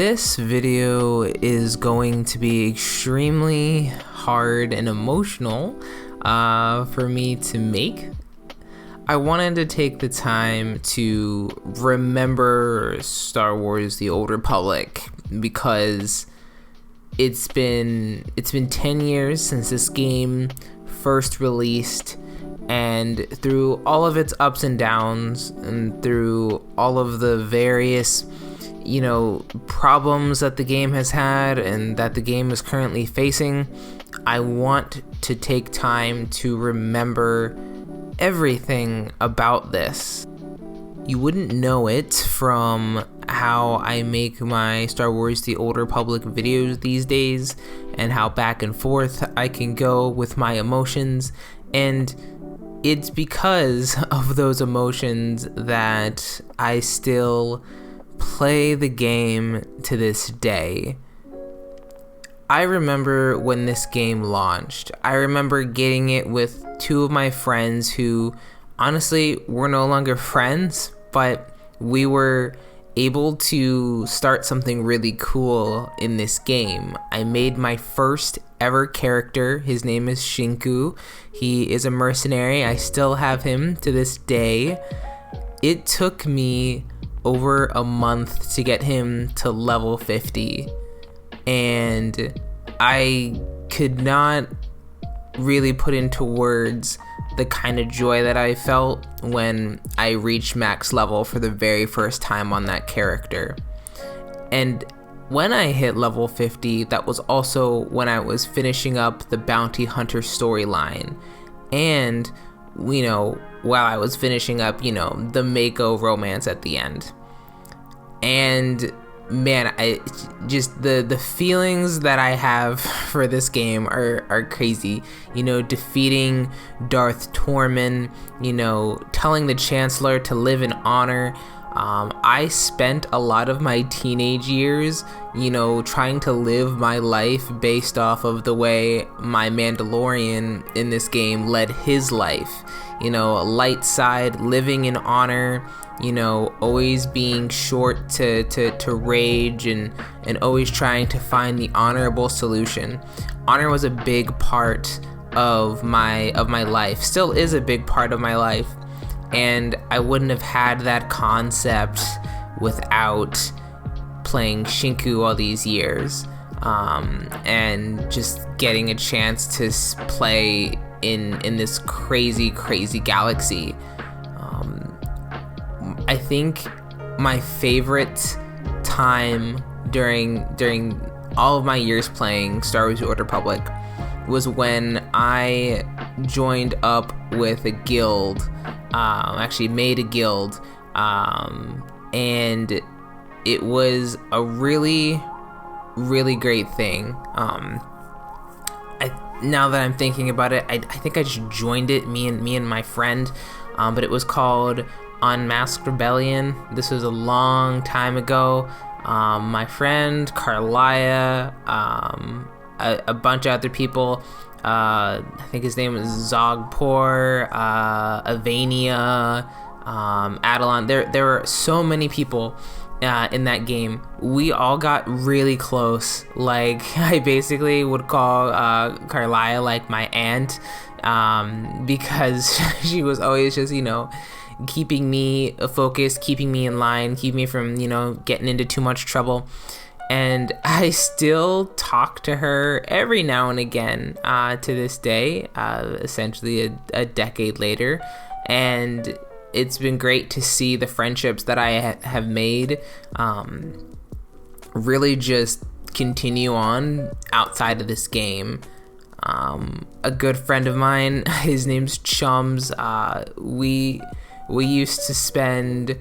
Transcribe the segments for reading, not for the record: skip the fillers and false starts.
This video is going to be extremely hard and emotional for me to make. I wanted to take the time to remember Star Wars: The Old Republic because it's been 10 years since this game first released, and through all of its ups and downs and through all of the various problems that the game has had and that the game is currently facing, I want to take time to remember everything about this. You wouldn't know it from how I make my Star Wars: The Old Republic videos these days and how back and forth I can go with my emotions, and it's because of those emotions that I still play the game to this day. I remember when this game launched. I remember getting it with two of my friends who honestly were no longer friends, but we were able to start something really cool in this game. I made my first ever character. His name is Shinku. He is a mercenary. I still have him to this day. It took me over a month to get him to level 50, and I could not really put into words the kind of joy that I felt when I reached max level for the very first time on that character. And when I hit level 50, that was also when I was finishing up the Bounty Hunter storyline, and while I was finishing up the Mako romance at the end. And man, I just the feelings that I have for this game are crazy. Defeating Darth Tormund, telling the Chancellor to live in honor. I spent a lot of my teenage years, trying to live my life based off of the way my Mandalorian in this game led his life. Light side, living in honor, always being short to rage and always trying to find the honorable solution. Honor was a big part of my life, still is a big part of my life. And I wouldn't have had that concept without playing Shinku all these years, and just getting a chance to play in this crazy galaxy. I think my favorite time during all of my years playing Star Wars: The Old Republic was when I joined up with a guild. Actually made a guild, and it was a really great thing. Now that I'm thinking about it, I think I just joined it, me and my friend, but it was called Unmasked Rebellion. This was a long time ago. My friend Carlia, a bunch of other people, I think his name was Zogpor, Avania, Adelon. There were so many people in that game. We all got really close. Like, I basically would call Carlia like my aunt, because she was always just keeping me focused, keeping me in line, keeping me from getting into too much trouble. And I still talk to her every now and again to this day, essentially a decade later. And it's been great to see the friendships that I have made really just continue on outside of this game. A good friend of mine, his name's Chums. We used to spend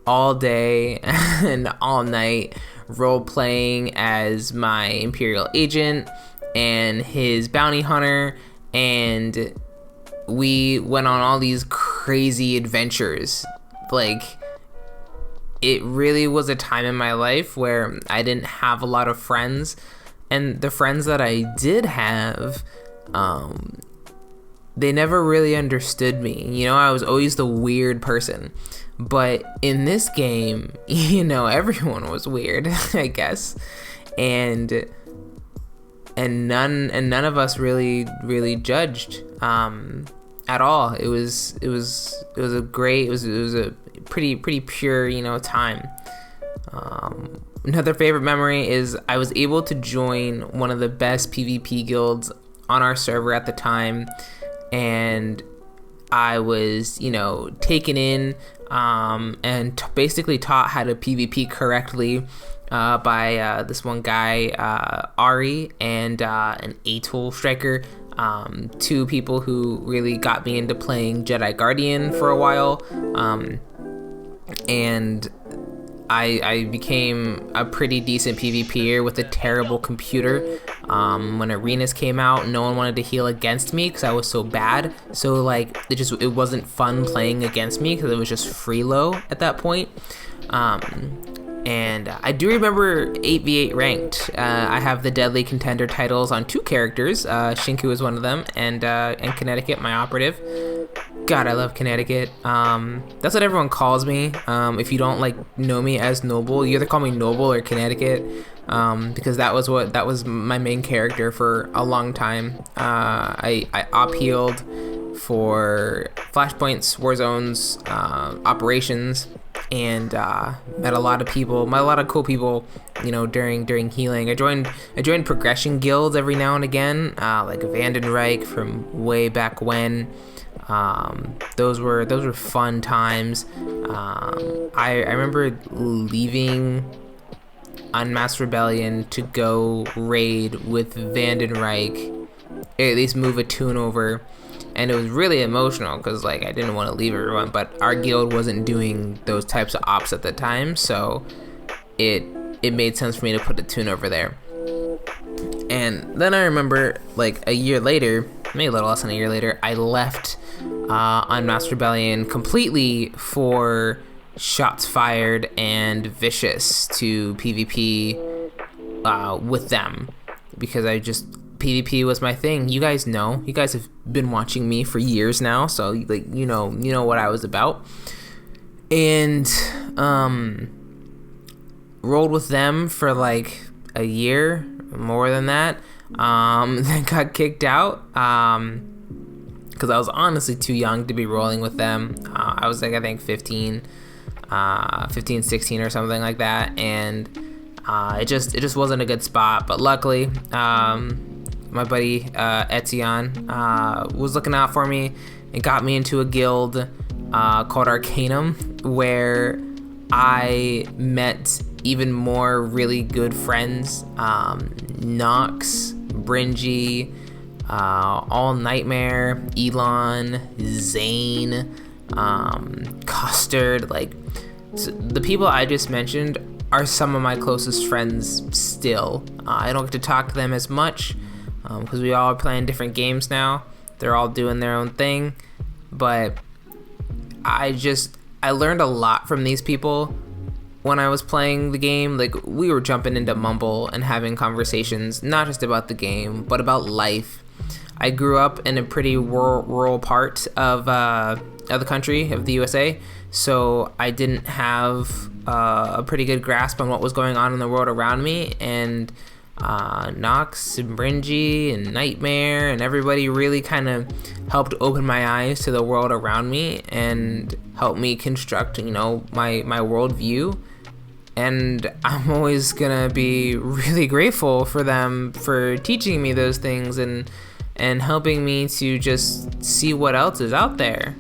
all day and all night role-playing as my Imperial agent and his bounty hunter, and we went on all these crazy adventures. Like, it really was a time in my life where I didn't have a lot of friends, and the friends that I did have, they never really understood me. You know, I was always the weird person. But in this game, you know, everyone was weird, I guess. And none of us really judged at all. It was a pretty pure, you know, time. Another favorite memory is I was able to join one of the best PvP guilds on our server at the time, and I was, you know, taken in and basically taught how to PvP correctly by this one guy, Ari, and an Atoll Striker, two people who really got me into playing Jedi Guardian for a while, and I became a pretty decent PvPer with a terrible computer. When arenas came out, no one wanted to heal against me because I was so bad. So like it wasn't fun playing against me because it was just freelo at that point. And I do remember 8v8 ranked. I have the Deadly Contender titles on 2 characters. Shinku is one of them, and Connecticut, my operative. God, I love Connecticut. That's what everyone calls me. If you don't like know me as Noble, you either call me Noble or Connecticut, because that was my main character for a long time. I op healed for flashpoints, war zones, operations, and met a lot of cool people, you know, during healing. I joined progression guilds every now and again, like Vandenreich from way back when. Those were fun times. I remember leaving Unmasked Rebellion to go raid with Vandenreich, at least move a tune over, and it was really emotional because like I didn't want to leave everyone, but our guild wasn't doing those types of ops at the time, so it made sense for me to put a tune over there. And then I remember like a year later, maybe a little less than a year later, I left Unmasked Rebellion completely for Shots Fired and Vicious to PvP with them, because PvP was my thing. You guys have been watching me for years now, so like you know what I was about. And rolled with them for like a year, more than that. Then got kicked out because I was honestly too young to be rolling with them. I was like, I think 15, 16 or something like that, and it just wasn't a good spot. But luckily, my buddy Etienne was looking out for me and got me into a guild called Arcanum, where I met even more really good friends. Nox, Bringy, All Nightmare, Elon, Zane, Custard. Like, so the people I just mentioned are some of my closest friends still. I don't get to talk to them as much because we all are playing different games now. They're all doing their own thing, but I learned a lot from these people when I was playing the game. Like, we were jumping into Mumble and having conversations, not just about the game, but about life. I grew up in a pretty rural part of the country, of the USA, so I didn't have a pretty good grasp on what was going on in the world around me, and Nox and Bringy and Nightmare and everybody really kind of helped open my eyes to the world around me and helped me construct, you know, my worldview. And I'm always gonna be really grateful for them for teaching me those things and helping me to just see what else is out there.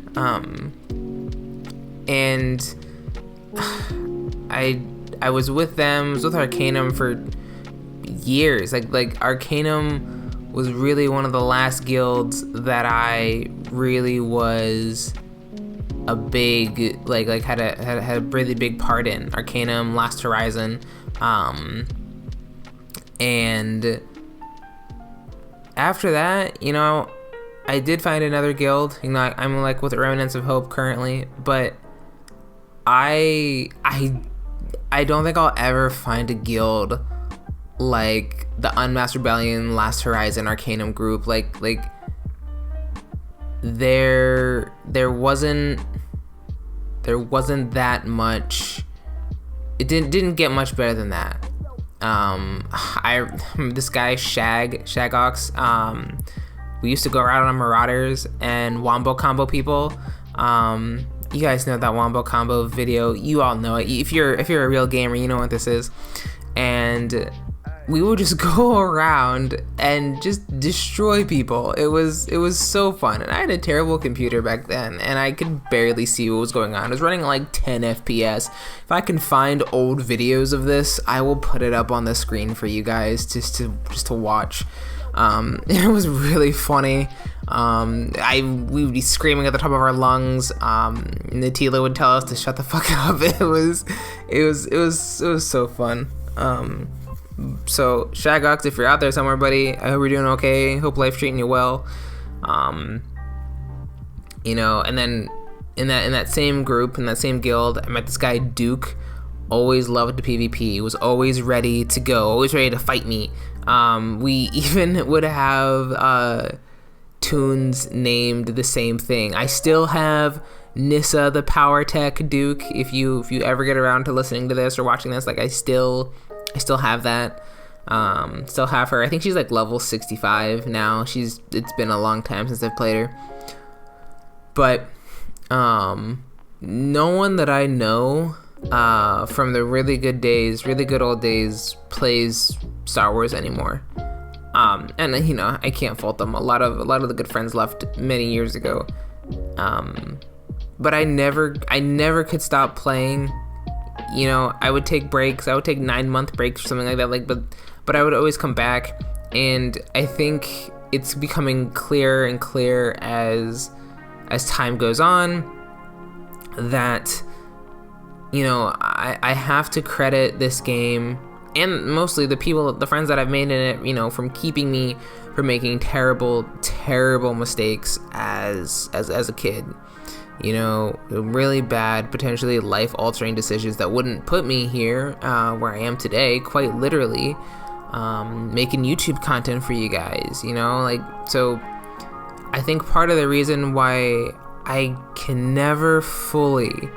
And I was with them, with Arcanum for years. Like Arcanum was really one of the last guilds that I really was a big had a really big part in. Arcanum, Last Horizon, and after that, you know, I did find another guild. You know, I'm like with Remnants of Hope currently, but I don't think I'll ever find a guild like the Unmasked Rebellion, Last Horizon, Arcanum group. Like there wasn't that much. It didn't get much better than that. This guy Shagox, we used to go around on Marauders and Wombo combo people. You guys know that Wombo combo video. You all know it. If you're a real gamer, you know what this is. And we would just go around and just destroy people. It was so fun. And I had a terrible computer back then, and I could barely see what was going on. It was running like 10 FPS. If I can find old videos of this, I will put it up on the screen for you guys just to watch. It was really funny. We would be screaming at the top of our lungs. Natila would tell us to shut the fuck up. It was so fun. So Shagox, if you're out there somewhere, buddy, I hope you're doing okay. Hope life's treating you well. You know, and then in that same group, in that same guild, I met this guy Duke. Always loved the PvP. Was always ready to go. Always ready to fight me. We even would have tunes named the same thing. I still have Nissa the Power Tech Duke. If you ever get around to listening to this or watching this, like I still have that. Still have her. I think she's like level 65 now. It's been a long time since I've played her. But no one that I know from the really good old days plays Star Wars anymore. And you know, I can't fault them. A lot of the good friends left many years ago. But I never could stop playing. You know, I would take breaks. I would take 9-month breaks or something like that. But I would always come back, and I think it's becoming clearer and clearer as time goes on that, you know, I have to credit this game and mostly the friends that I've made in it, you know, from keeping me from making terrible mistakes as a kid. You know, really bad, potentially life-altering decisions that wouldn't put me here where I am today, quite literally, making YouTube content for you guys, you know? Like, so I think part of the reason why I can never fully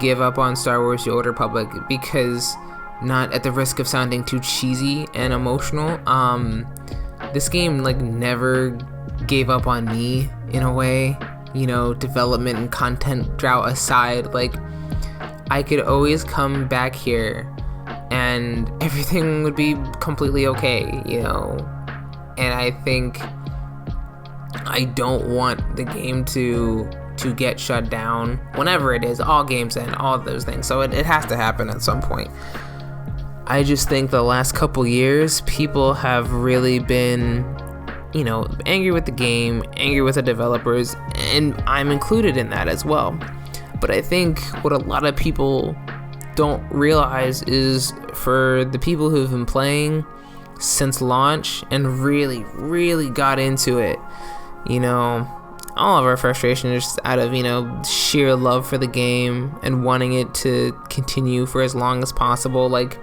give up on Star Wars The Old Republic, because, not at the risk of sounding too cheesy and emotional, this game, like, never gave up on me in a way. You know, development and content drought aside, like, I could always come back here and everything would be completely okay, you know? And I think I don't want the game to get shut down whenever it is, all games and all those things. So it has to happen at some point. I just think the last couple years, people have really been, you know, angry with the game, angry with the developers, and I'm included in that as well. But I think what a lot of people don't realize is, for the people who've been playing since launch and really got into it, you know, all of our frustration is just out of, you know, sheer love for the game and wanting it to continue for as long as possible. Like,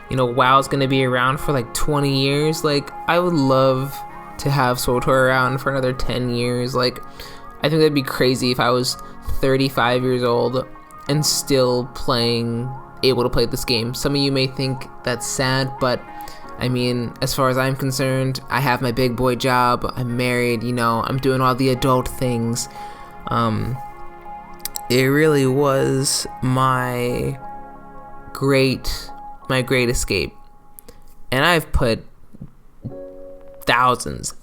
you know, WoW's gonna be around for like 20 years. Like, I would love to have SWTOR around for another 10 years. Like, I think that'd be crazy if I was 35 years old and still able to play this game. Some of you may think that's sad, but I mean, as far as I'm concerned, I have my big boy job, I'm married, you know, I'm doing all the adult things. It really was my great escape. And I've put thousands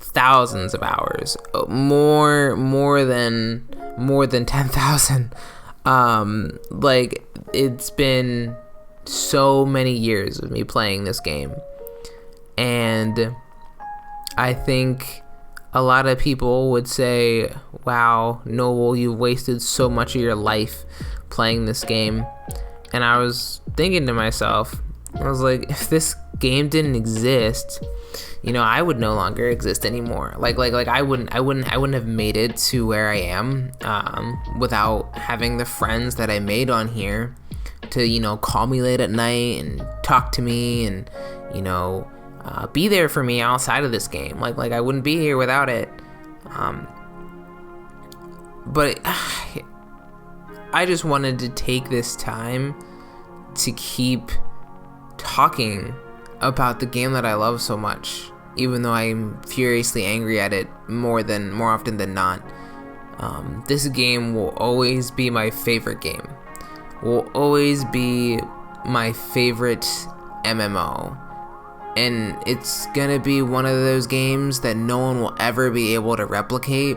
of hours, more than 10,000. Like, it's been so many years of me playing this game, and I think a lot of people would say, wow, Noble, you've wasted so much of your life playing this game. And I was thinking to myself, I was like, if this game didn't exist, you know, I would no longer exist anymore. Like I wouldn't have made it to where I am without having the friends that I made on here to, you know, call me late at night and talk to me and, you know, be there for me outside of this game. Like I wouldn't be here without it. But I just wanted to take this time to keep talking about the game that I love so much, even though I'm furiously angry at it more often than not. This game will always be my favorite game. Will always be my favorite MMO. And it's gonna be one of those games that no one will ever be able to replicate.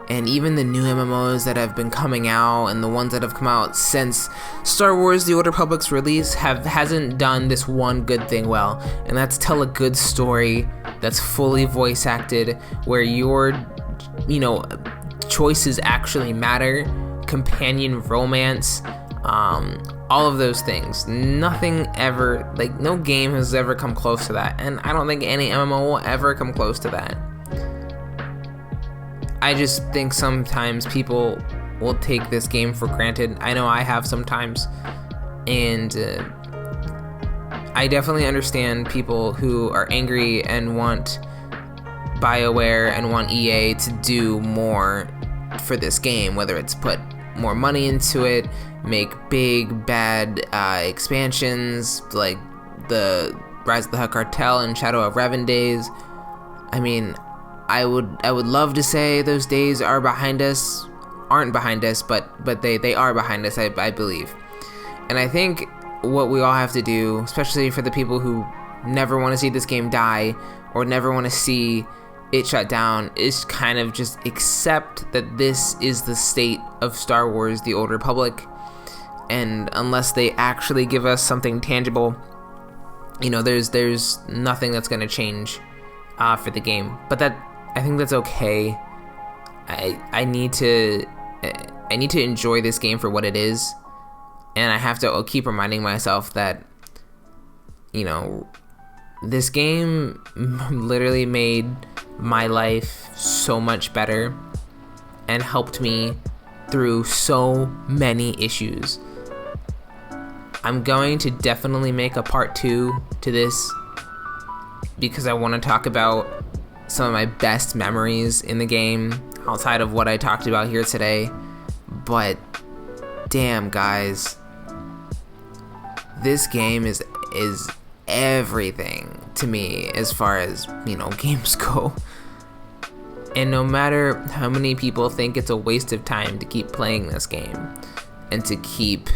And even the new MMOs that have been coming out and the ones that have come out since Star Wars The Old Republic's release hasn't done this one good thing well, and that's tell a good story that's fully voice acted, where your choices actually matter, companion romance, all of those things. Nothing ever, no game has ever come close to that, and I don't think any MMO will ever come close to that. I just think sometimes people will take this game for granted. I know I have sometimes, and I definitely understand people who are angry and want BioWare and want EA to do more for this game, whether it's put more money into it, make big bad expansions like the Rise of the Hutt Cartel and Shadow of Revan days. I mean, I would love to say those days aren't behind us, but they are behind us, I believe. And I think what we all have to do, especially for the people who never want to see this game die or never want to see it shut down, is kind of just accept that this is the state of Star Wars The Old Republic. And unless they actually give us something tangible, there's nothing that's going to change for the game. But I think that's okay. I need to enjoy this game for what it is, and I have to keep reminding myself that this game literally made my life so much better and helped me through so many issues. I'm going to definitely make a part 2 to this because I want to talk about some of my best memories in the game outside of what I talked about here today. But damn, guys, this game is everything to me as far as games go. And no matter how many people think it's a waste of time to keep playing this game and to keep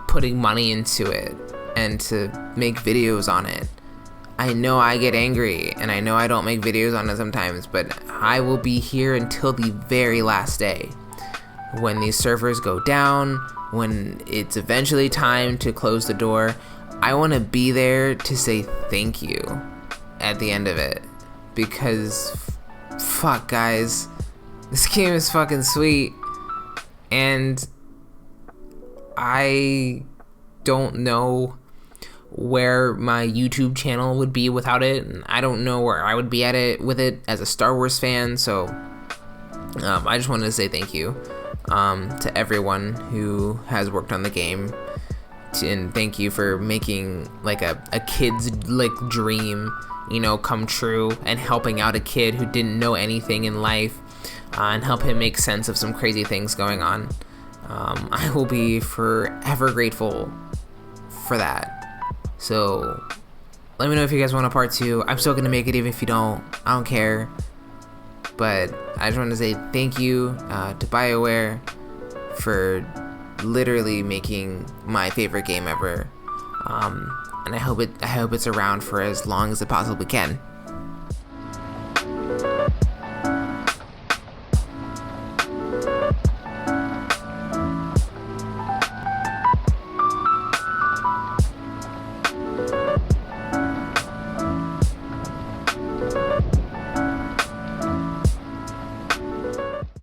putting money into it and to make videos on it, I know I get angry, and I know I don't make videos on it sometimes, but I will be here until the very last day. When these servers go down, when it's eventually time to close the door, I want to be there to say thank you at the end of it. Because, fuck, guys, this game is fucking sweet, and I don't know where my YouTube channel would be without it, and I don't know where I would be with it as a Star Wars fan. So I just wanted to say thank you to everyone who has worked on the game, and thank you for making a kid's dream come true, and helping out a kid who didn't know anything in life and help him make sense of some crazy things going on. I will be forever grateful for that. So let me know if you guys want a part 2. I'm still gonna make it even if you don't. I don't care. But I just want to say thank you to BioWare for literally making my favorite game ever. And I hope it's around for as long as it possibly can.